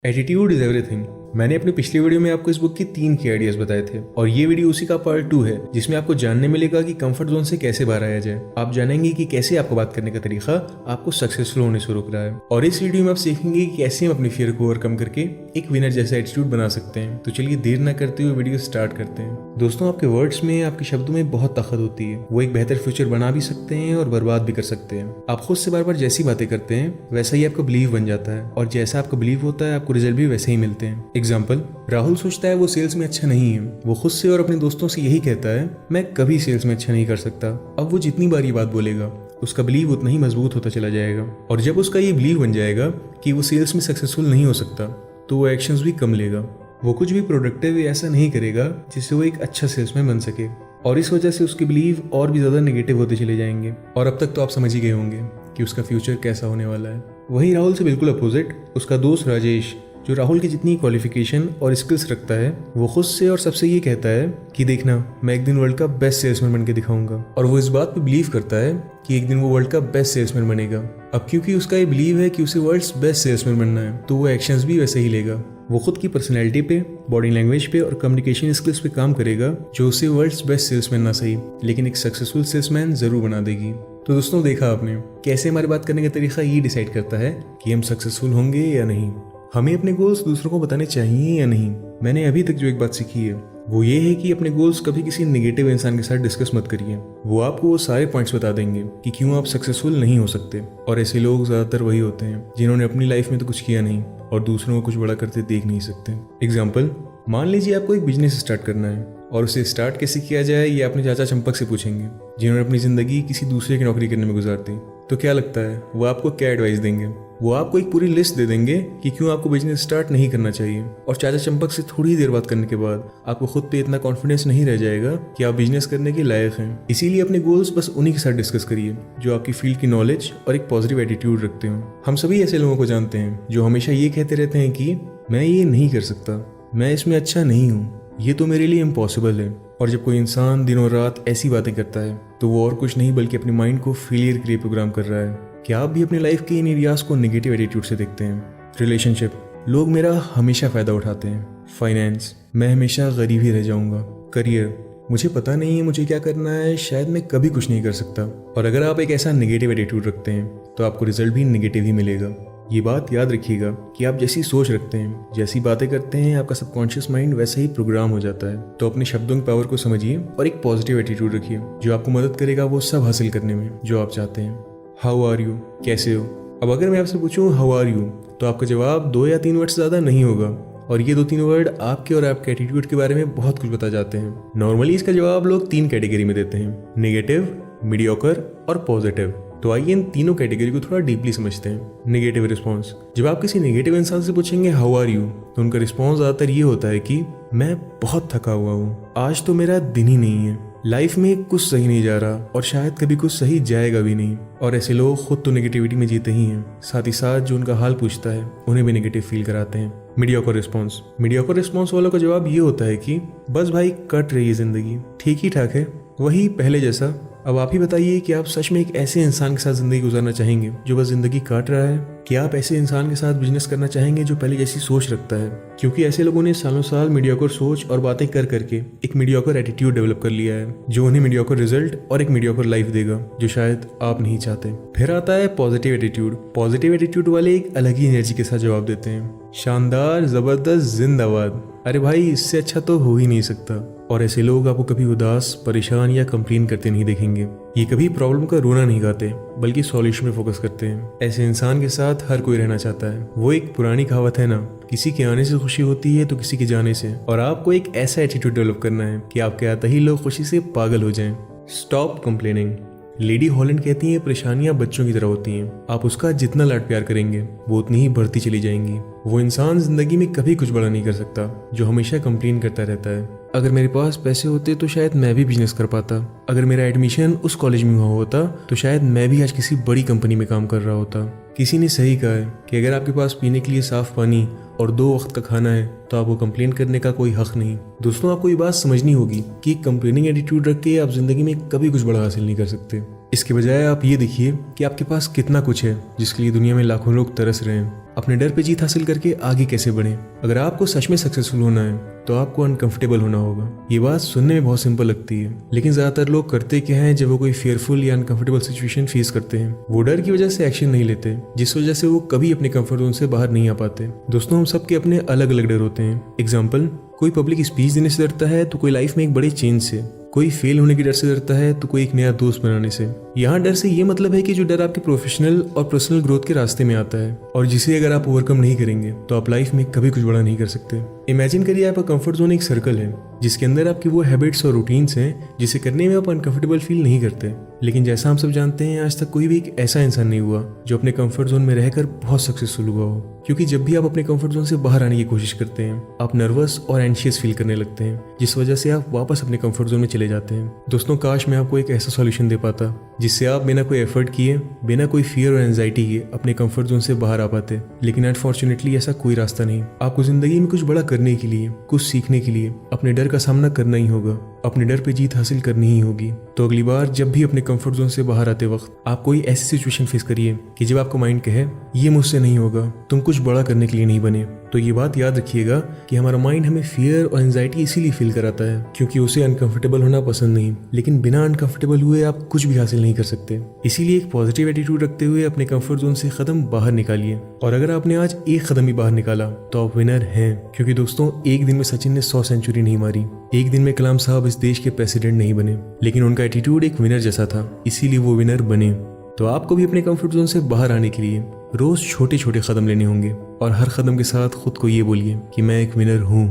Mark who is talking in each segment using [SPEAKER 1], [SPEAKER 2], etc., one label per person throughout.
[SPEAKER 1] Attitude is everything. मैंने अपनी पिछली वीडियो में आपको इस बुक की 3 की आइडियाज बताए थे और ये वीडियो उसी का पार्ट 2 है, जिसमें आपको जानने मिलेगा कि कंफर्ट जोन से कैसे बाहर आया जाए। आप जानेंगे कि कैसे आपको बात करने का तरीका आपको सक्सेसफुल होने से रोक रहा है, और इस वीडियो में आप सीखेंगे कि कैसे हम अपनी फियर को ओवरकम करके एक विनर जैसा एटीट्यूड बना सकते हैं। तो चलिए देर न करते हुए वीडियो स्टार्ट करते हैं। दोस्तों, आपके वर्ड्स में, आपके शब्दों में बहुत ताकत होती है। वो एक बेहतर फ्यूचर बना भी सकते हैं और बर्बाद भी कर सकते हैं। आप खुद से बार बार जैसी बातें करते हैं वैसा ही आपका बिलीव बन जाता है, और जैसा आपका बिलीव होता है आपको रिजल्ट भी वैसे ही मिलते हैं। एग्जाम्पल, राहुल सोचता है वो सेल्स में अच्छा नहीं है। वो खुद से और अपने दोस्तों से यही कहता है, मैं कभी सेल्स में अच्छा नहीं कर सकता। अब वो जितनी बार ये बात बोलेगा उसका बिलीव उतना ही मजबूत होता चला जाएगा, और जब उसका ये बिलीव बन जाएगा कि वो सेल्स में सक्सेसफुल नहीं हो सकता तो वो एक्शंस भी कम लेगा। वो कुछ भी प्रोडक्टिव ऐसा नहीं करेगा जिससे वो एक अच्छा सेल्समैन बन सके, और इस वजह से उसके बिलीव और भी ज्यादा नेगेटिव होते चले जाएंगे। और अब तक तो आप समझ ही गए होंगे कि उसका फ्यूचर कैसा होने वाला है। वही राहुल से बिल्कुल अपोजिट उसका दोस्त राजेश, जो राहुल की जितनी क्वालिफिकेशन और स्किल्स रखता है, वो खुद से और सबसे ये कहता है कि देखना, मैं एक दिन वर्ल्ड का बेस्ट सेल्समैन बन के दिखाऊंगा। और वो इस बात पे बिलीव करता है कि एक दिन वो वर्ल्ड का बेस्ट सेल्समैन बनेगा। अब क्योंकि उसका ये बिलीव है कि उसे वर्ल्ड्स बेस्ट सेल्समैन बनना है, तो वो एक्शंस भी वैसे ही लेगा। वो खुद की पर्सनैलिटी पे, बॉडी लैंग्वेज पे और कम्युनिकेशन स्किल्स पे काम करेगा, जो उसे वर्ल्ड्स बेस्ट सेल्समैन ना सही लेकिन एक सक्सेसफुल सेल्समैन जरूर बना देगी। तो दोस्तों, देखा आपने कैसे हमारी बात करने का तरीका ये डिसाइड करता है कि हम सक्सेसफुल होंगे या नहीं। हमें अपने गोल्स दूसरों को बताने चाहिए या नहीं। मैंने अभी तक जो एक बात सीखी है वो ये है कि अपने गोल्स कभी किसी नेगेटिव इंसान के साथ डिस्कस मत करिए। वो आपको वो सारे पॉइंट्स बता देंगे कि क्यों आप सक्सेसफुल नहीं हो सकते, और ऐसे लोग ज्यादातर वही होते हैं जिन्होंने अपनी लाइफ में तो कुछ किया नहीं और दूसरों को कुछ बड़ा करते देख नहीं सकते। एग्जाम्पल, मान लीजिए आपको एक बिजनेस स्टार्ट करना है, और उसे स्टार्ट कैसे किया जाए ये अपने चाचा चंपक से पूछेंगे, जिन्होंने अपनी जिंदगी किसी दूसरे की नौकरी करने में गुजार दी। तो क्या लगता है वो आपको क्या एडवाइस देंगे? वो आपको एक पूरी लिस्ट दे देंगे कि क्यों आपको बिजनेस स्टार्ट नहीं करना चाहिए। और चाचा चंपक से थोड़ी देर बात करने के बाद आपको खुद पे इतना कॉन्फिडेंस नहीं रह जाएगा कि आप बिजनेस करने के लायक हैं। इसीलिए अपने गोल्स बस उन्हीं के साथ डिस्कस करिए जो आपकी फील्ड की नॉलेज और एक पॉजिटिव एटीट्यूड रखते हो। हम सभी ऐसे लोगों को जानते हैं जो हमेशा ये कहते रहते हैं कि मैं ये नहीं कर सकता, मैं इसमें अच्छा नहीं हूँ, ये तो मेरे लिए इम्पॉसिबल है। और जब कोई इंसान दिनों रात ऐसी बातें करता है तो वो और कुछ नहीं बल्कि अपने माइंड को फेलियर के लिए प्रोग्राम कर रहा है। क्या आप भी अपनी लाइफ के इन एरियाज को नेगेटिव एटीट्यूड से देखते हैं? रिलेशनशिप, लोग मेरा हमेशा फायदा उठाते हैं। फाइनेंस, मैं हमेशा गरीब ही रह जाऊंगा। करियर, मुझे पता नहीं है मुझे क्या करना है, शायद मैं कभी कुछ नहीं कर सकता। और अगर आप एक ऐसा नेगेटिव एटीट्यूड रखते हैं तो आपको रिजल्ट भी नेगेटिव ही मिलेगा। ये बात याद रखिएगा कि आप जैसी सोच रखते हैं, जैसी बातें करते हैं, आपका सबकॉन्शियस माइंड वैसे ही प्रोग्राम हो जाता है। तो अपने शब्दों की पावर को समझिए और एक पॉजिटिव एटीट्यूड रखिए जो आपको मदद करेगा वो सब हासिल करने में जो आप चाहते हैं। हाउ आर यू, कैसे हो? अब अगर मैं आपसे पूछूं हाउ आर यू, तो आपका जवाब 2 या 3 वर्ड से ज़्यादा नहीं होगा, और ये 2-3 वर्ड आपके और आपके एटीट्यूड के बारे में बहुत कुछ बता जाते हैं। नॉर्मली इसका जवाब लोग 3 कैटेगरी में देते हैं, नेगेटिव, मीडियोकर और पॉजिटिव। तो आइए इन तीनों कैटेगरी को थोड़ा डीपली समझते हैं। नेगेटिव रिस्पॉन्स, जब आप किसी नेगेटिव इंसान से पूछेंगे हाउ आर यू, तो उनका रिस्पॉन्स ज़्यादातर ये होता है कि मैं बहुत थका हुआ हूँ, आज तो मेरा दिन ही नहीं है, लाइफ में कुछ सही नहीं जा रहा और शायद कभी कुछ सही जाएगा भी नहीं। और ऐसे लोग खुद तो नेगेटिविटी में जीते ही हैं, साथ ही साथ जो उनका हाल पूछता है उन्हें भी नेगेटिव फील कराते हैं। मीडियोकर रिस्पॉन्स, मीडियोकर रिस्पॉन्स वालों का जवाब ये होता है कि बस भाई कट रही है जिंदगी, ठीक ही ठाक है, वही पहले जैसा। अब आप ही बताइए कि आप सच में एक ऐसे इंसान के साथ जिंदगी गुजारना चाहेंगे जो बस जिंदगी काट रहा है? क्या आप ऐसे इंसान के साथ बिजनेस करना चाहेंगे जो पहले जैसी सोच रखता है? क्योंकि ऐसे लोगों ने सालों साल मीडियोकर सोच और बातें कर करके एक मीडियोकर एटीट्यूड डेवलप कर लिया है, जो उन्हें मीडियोकर रिजल्ट और एक मीडियोकर लाइफ देगा जो शायद आप नहीं चाहते। फिर आता है पॉजिटिव एटीट्यूड। पॉजिटिव एटीट्यूड वाले एक अलग ही एनर्जी के साथ जवाब देते हैं, शानदार, जबरदस्त, जिंदाबाद। अरे भाई, इससे अच्छा तो हो ही नहीं सकता। और ऐसे लोग आपको कभी उदास, परेशान या कंप्लेन करते नहीं देखेंगे। ये कभी प्रॉब्लम का रोना नहीं गाते बल्कि सॉल्यूशन में फोकस करते हैं। ऐसे इंसान के साथ हर कोई रहना चाहता है। वो एक पुरानी कहावत है ना, किसी के आने से खुशी होती है तो किसी के जाने से। और आपको एक ऐसा एटीट्यूड डेवलप करना है कि आपके आते ही लोग खुशी से पागल हो जाएं। Stop complaining. लेडी हॉलैंड कहती हैं परेशानियां बच्चों की तरह होती हैं, आप उसका जितना लाड प्यार करेंगे वो उतनी ही बढ़ती चली जाएंगी। वो इंसान जिंदगी में कभी कुछ बड़ा नहीं कर सकता जो हमेशा कंप्लेन करता रहता है। अगर मेरे पास पैसे होते तो शायद मैं भी बिजनेस कर पाता, अगर मेरा एडमिशन उस कॉलेज में हुआ होता तो शायद मैं भी आज किसी बड़ी कंपनी में काम कर रहा होता। किसी ने सही कहा है कि अगर आपके पास पीने के लिए साफ पानी और 2 वक्त का खाना है तो आपको कंप्लेन करने का कोई हक नहीं। दोस्तों, आपको ये बात समझनी होगी कि कंप्लेनिंग एटीट्यूड रख के आप जिंदगी में कभी कुछ बड़ा हासिल नहीं कर सकते। इसके बजाय आप ये देखिए कि आपके पास कितना कुछ है जिसके लिए दुनिया में लाखों लोग तरस रहे हैं। अपने डर पे जीत हासिल करके आगे कैसे बढ़ें। अगर आपको सच में सक्सेसफुल होना है तो आपको अनकंफर्टेबल होना होगा। ये बात सुनने में बहुत सिंपल लगती है, लेकिन ज्यादातर लोग करते क्या हैं, जब वो कोई फियरफुल या अनकंफर्टेबल सिचुएशन फेस करते हैं वो डर की वजह से एक्शन नहीं लेते, जिस वजह से वो कभी अपने कंफर्ट जोन से बाहर नहीं आ पाते। दोस्तों, हम सबके अपने अलग अलग डर होते हैं। एग्जाम्पल, कोई पब्लिक स्पीच देने से डरता है तो कोई लाइफ में एक बड़े चेंज से, कोई फेल होने के डर से डरता है तो कोई एक नया दोस्त बनाने से। यहाँ डर से ये मतलब है कि जो डर आपके प्रोफेशनल और पर्सनल ग्रोथ के रास्ते में आता है और जिसे अगर आप ओवरकम नहीं करेंगे तो आप लाइफ में कभी कुछ बड़ा नहीं कर सकते। इमेजिन करिए आपका कंफर्ट जोन एक सर्कल है जिसके अंदर आपकी वो हैबिट्स और रूटीन्स हैं जिसे करने में आप अनकंफर्टेबल फील नहीं करते। लेकिन जैसा हम सब जानते हैं, आज तक कोई भी एक ऐसा इंसान नहीं हुआ जो अपने कंफर्ट जोन में रहकर बहुत सक्सेसफुल हुआ हो। क्योंकि जब भी आप अपने कंफर्ट जोन से बाहर आने की कोशिश करते हैं आप नर्वस और एंशियस फील करने लगते हैं, जिस वजह से आप वापस अपने कंफर्ट जोन में चले जाते हैं। दोस्तों, काश मैं आपको एक ऐसा सॉल्यूशन दे पाता जिससे आप बिना कोई एफर्ट किए, बिना कोई फियर और एंजाइटी के अपने कंफर्ट जोन से बाहर आ पाते। लेकिन अनफॉर्चुनेटली ऐसा कोई रास्ता नहीं। आपको जिंदगी में कुछ बड़ा करने के लिए, कुछ सीखने के लिए अपने डर का सामना करना ही होगा, अपने डर पे जीत हासिल करनी ही होगी। तो अगली बार जब भी अपने कंफर्ट जोन से बाहर आते वक्त आप कोई ऐसी सिचुएशन फेस करिए कि जब आपको माइंड कहे ये मुझसे नहीं होगा, तुम कुछ बड़ा करने के लिए नहीं बने, तो ये बात याद रखिएगा कि हमारा माइंड हमें फियर और एंजाइटी इसीलिए फील कराता है क्योंकि उसे अनकंफर्टेबल होना पसंद नहीं। लेकिन बिना अनकंफर्टेबल हुए आप कुछ भी हासिल नहीं कर सकते। इसीलिए एक पॉजिटिव एटीट्यूड रखते हुए अपने कंफर्ट जोन से कदम बाहर निकालिए। और अगर आपने आज एक कदम भी बाहर निकाला तो आप विनर हैं। क्योंकि दोस्तों, एक दिन में सचिन ने 100 सेंचुरी नहीं मारी, एक दिन में कलाम साहब इस देश के प्रेसिडेंट नहीं बने, लेकिन उनका एटीट्यूड एक विनर जैसा था, इसीलिए वो विनर बने। तो आपको भी अपने कंफर्ट जोन से बाहर आने के लिए रोज छोटे छोटे कदम लेने होंगे और हर कदम के साथ खुद को ये बोलिए कि मैं एक विनर हूँ।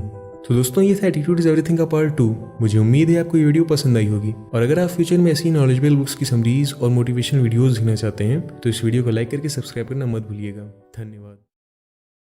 [SPEAKER 1] तो दोस्तों, ये था एटीट्यूड इज एवरीथिंग का पार्ट 2। मुझे उम्मीद है आपको ये वीडियो पसंद आई होगी। और अगर आप फ्यूचर में ऐसी नॉलेजेबल बुक्स की समरीज और मोटिवेशनल वीडियोस देखना चाहते हैं तो इस वीडियो को लाइक करके सब्सक्राइब करना मत भूलिएगा। धन्यवाद।